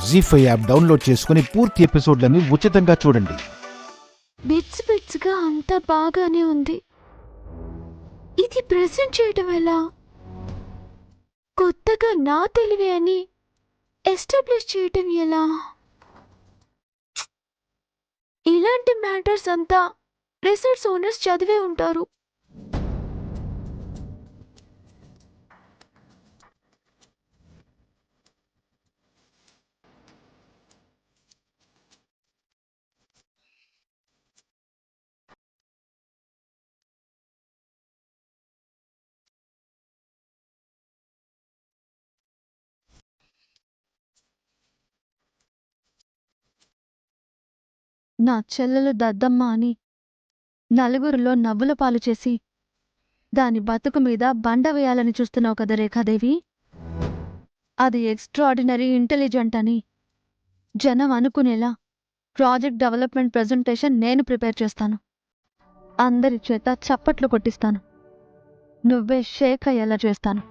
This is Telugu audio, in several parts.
జీ5 యాప్ డౌన్లోడ్ చేసుకుని పూర్తి ఎపిసోడ్లను ఉచితంగా చూడండి. బిట్స్గా అంతా బాగానే ఉంది. ఇది ప్రెజెంట్ చేయటం ఎలా? కొత్తగా నా తెలివి అని ఎస్టాబ్లిష్ చేయటం ఎలా? ఇలాంటి మ్యాటర్స్ అంతా రిసార్ట్స్ ఓనర్స్ చదివే ఉంటారు. నా చెల్లెలు దద్దమ్మ అని నలుగురిలో నవ్వుల పాలు చేసి దాని బతుకు మీద బండ వేయాలని చూస్తున్నావు కదా రేఖాదేవి. అది ఎక్స్ట్రాడినరీ ఇంటెలిజెంట్ అని జనం అనుకునేలా ప్రాజెక్ట్ డెవలప్మెంట్ ప్రెజెంటేషన్ నేను ప్రిపేర్ చేస్తాను. అందరి చేత చప్పట్లు కొట్టిస్తాను. నువ్వే షేక్ అయ్యేలా చేస్తాను.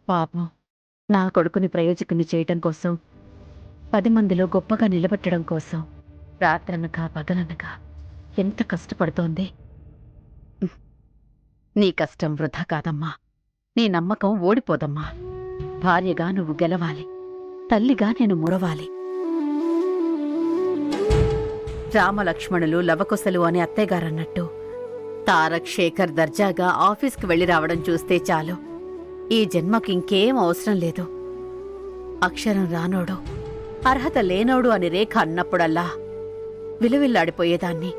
పాపం నా కొడుకుని ప్రయోజకుని చేయటం కోసం 10 మందిలో గొప్పగా నిలబెట్టడం కోసం రాత్రనక పగలనక ఎంత కష్టపడుతోంది. నీ కష్టం వృధా కాదమ్మా. నీ నమ్మకం ఓడిపోదమ్మా. భార్యగా నువ్వు గెలవాలి, తల్లిగా నేను మురవాలి. రామలక్ష్మణులు లవకుశలు అని అత్తయ్యగారన్నట్టు తారక్ శేఖర్ దర్జాగా ఆఫీస్కి వెళ్ళి రావడం చూస్తే చాలు. ఈ జన్మకి ఇంకేం అవసరం లేదు. అక్షరం రానోడు, అర్హత లేనోడు అని రేఖ అన్నప్పుడల్లా విలువిల్లాడిపోయేదాన్ని.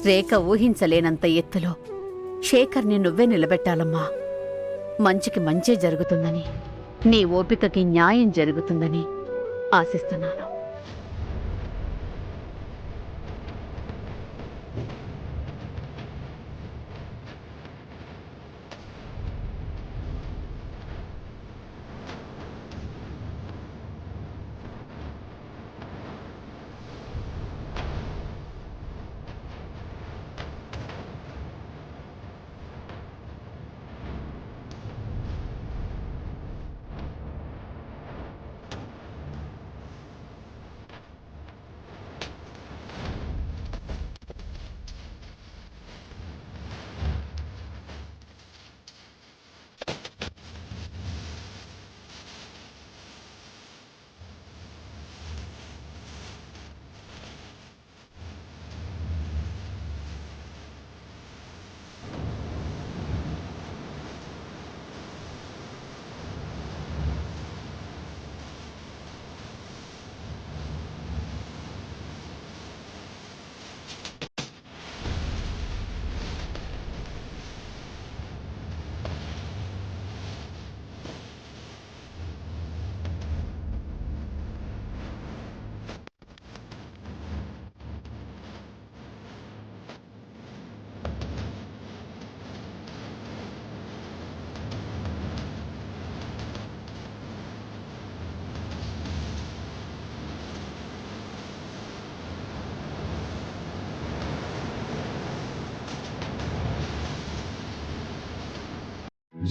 రేఖ ఊహించలేనంత ఎత్తులో శేఖర్ని నువ్వే నిలబెట్టాలమ్మా. మంచికి మంచే జరుగుతుందని, నీ ఓపికకి న్యాయం జరుగుతుందని ఆశిస్తున్నాను.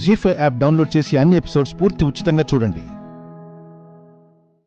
జీ5 యాప్ డౌన్లోడ్ చేసి అన్ని ఎపిసోడ్స్ పూర్తి ఉచితంగా చూడండి.